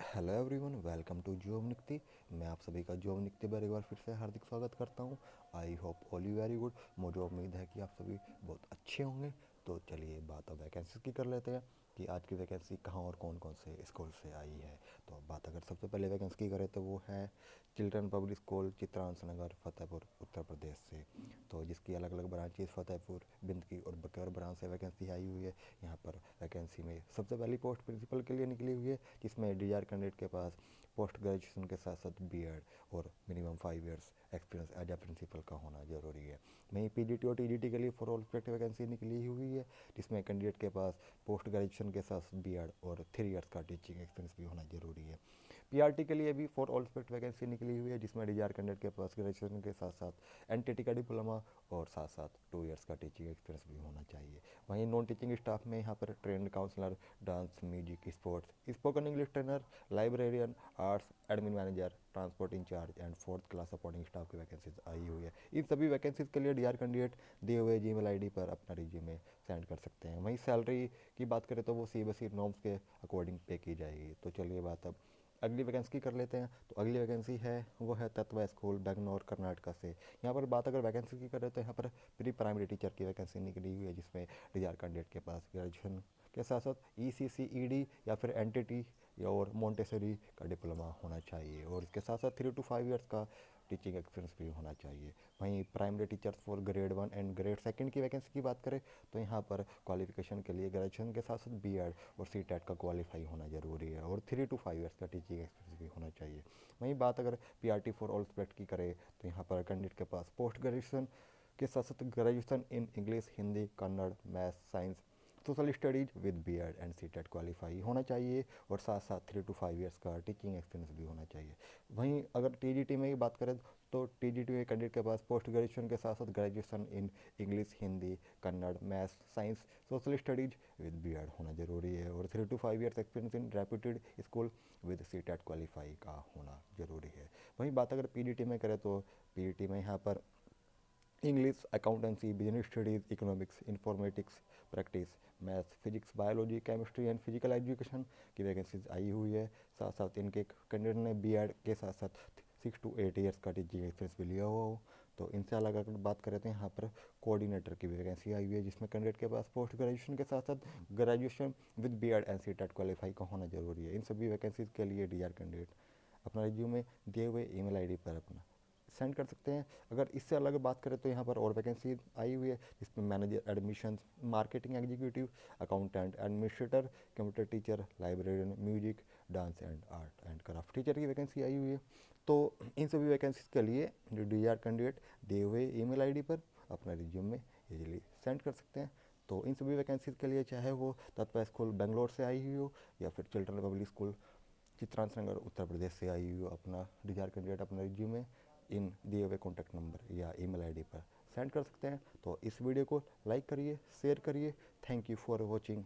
Hello everyone, welcome to job निक्ति। मैं आप सभी का जॉब निक्ति पर एक बार फिर से हार्दिक स्वागत करता हूं। I hope all you very good. मुझे उम्मीद है कि आप सभी बहुत अच्छे होंगे। तो चलिए बात अब वैकेंसी की कर लेते हैं कि आज की वैकेंसी कहाँ और कौन कौन से स्कूल से आई है। तो अब बात अगर सबसे पहले वैकेंसी की करें तो वो है चिल्ड्रन पब्लिक स्कूल चित्रांश नगर फतेहपुर उत्तर प्रदेश से। तो जिसकी अलग अलग ब्रांचेस फतेहपुर, बिंदकी और बकेर ब्रांच से वैकेंसी आई हुई है। यहाँ पर वैकेंसी में सबसे पहली पोस्ट प्रिंसिपल के लिए निकली हुई है, जिसमें डिजायर कैंडिडेट के पास पोस्ट ग्रेजुएशन के साथ साथ बीएड और minimum 5 years experience as a principal का होना जरूरी है। वहीं पीजीटी और टीजीटी के लिए फॉर ऑल सब्जेक्ट वैकेंसी निकली हुई है, जिसमें कैंडिडेट के पास पोस्ट ग्रेजुएशन के साथ बीएड और 3 इयर्स का टीचिंग एक्सपीरियंस भी होना जरूरी है। पीआरटी के लिए भी फॉर ऑल सब्जेक्ट वैकेंसी निकली हुई है, जिसमें डिजायर कैंडिडेट के पास ग्रेजुएशन के साथ साथ एनटीटी का डिप्लोमा और साथ साथ 2 इयर्स का टीचिंग एक्सपीरियंस भी होना चाहिए। वहीं नॉन टीचिंग स्टाफ में यहाँ पर trained counsellor, dance, music, sports, spoken English trainer, librarian, arts, admin manager, transport in charge and fourth class supporting staff की वैकेंसीज आई हुई है। इन सभी वैकेंसीज के लिए डीआर कैंडिडेट दिए हुए जीमेल आईडी पर अपना रिज्यूमे सेंड कर सकते हैं। वहीं सैलरी की बात करें तो वो सीबीएसई नॉर्म्स के अकॉर्डिंग पे की जाएगी। तो चलिए बात अब अगली वैकेंसी की कर लेते हैं। तो अगली वैकेंसी है वो है तत्व स्कूल बेंगलोर कर्नाटका से। यहाँ पर बात अगर वैकेंसी की करें तो यहाँ पर प्री प्राइमरी टीचर की वैकेंसी निकली हुई है, जिसमें डिजायर कैंडिडेट के पास ग्रेजुएशन के साथ साथ ECCED या फिर एनटीटी या और मोंटेसरी का डिप्लोमा होना चाहिए, और इसके साथ साथ 3 to 5 इयर्स का टीचिंग एक्सपीरियंस भी होना चाहिए। वहीं primary teachers for grade 1 and grade 2 की वैकेंसी की बात करें तो यहाँ पर क्वालिफिकेशन के लिए ग्रेजुएशन के साथ साथ बीएड और सीटेट का क्वालिफाई होना जरूरी है, और 3 to 5 इयर्स का टीचिंग एक्सपीरियंस भी होना चाहिए। वहीं बात अगर पीआरटी फॉर ऑल सब्जेक्ट की करें तो यहाँ पर कैंडिडेट के पास पोस्ट ग्रेजुएशन के साथ साथ graduation in English, Hindi, Kannada, math, science, social studies with BEd and CTET qualify होना चाहिए, और साथ साथ 3 to 5 इयर्स का टीचिंग एक्सपीरियंस भी होना चाहिए। वहीं अगर टीजीटी में बात करें तो टीजीटी में कैंडिडेट के पास पोस्ट ग्रेजुएशन के साथ साथ graduation in English, Hindi, Kannada, maths, science, social studies with BEd होना जरूरी है, और 3 to 5 years experience in reputed school with CTET qualify का होना जरूरी है। वहीं बात अगर पीजीटी में करें तो पीजीटी में यहाँ पर English, accountancy, business studies, economics, informatics, practice, maths, physics, biology, chemistry and physical education की वैकेंसीज आई हुई है। साथ साथ इनके कैंडिडेट ने बीएड के साथ साथ 6 to 8 इयर्स का टीचिंग एक्सपीरियंस भी लिया हुआ हो। तो इनसे अलग अगर बात करें तो यहाँ पर कोऑर्डिनेटर की वैकेंसी आई हुई है, जिसमें कैंडिडेट के पास पोस्ट ग्रेजुएशन के साथ साथ graduation with BEd and CTET qualify का होना जरूरी है। इन सभी वैकेंसीज के लिए डीआर कैंडिडेट अपना रिज्यूमे दिए हुए ईमेल आईडी पर अपना सेंड कर सकते हैं। अगर इससे अलग बात करें तो यहाँ पर और वैकेंसी आई हुई है, जिसमें manager admission, marketing executive, accountant, administrator, computer teacher, librarian, music, dance and art and craft teacher की वैकेंसी आई हुई है। तो इन सभी वैकेंसीज के लिए जो डीआर कैंडिडेट दिए हुए ईमेल आईडी पर अपना रिज्यूम में इजीली सेंड कर सकते हैं। तो इन सभी वैकेंसीज के लिए चाहे वो तत्व स्कूल बेंगलोर से आई हुई हो या फिर चिल्ड्रन पब्लिक स्कूल चित्रांश नगर उत्तर प्रदेश से आई हुई हो, अपना डिजायर कैंडिडेट अपना रिज्यूमे इन दिए हुए कॉन्टैक्ट नंबर या ईमेल आईडी पर सेंड कर सकते हैं। तो इस वीडियो को लाइक करिए, शेयर करिए। Thank you for watching.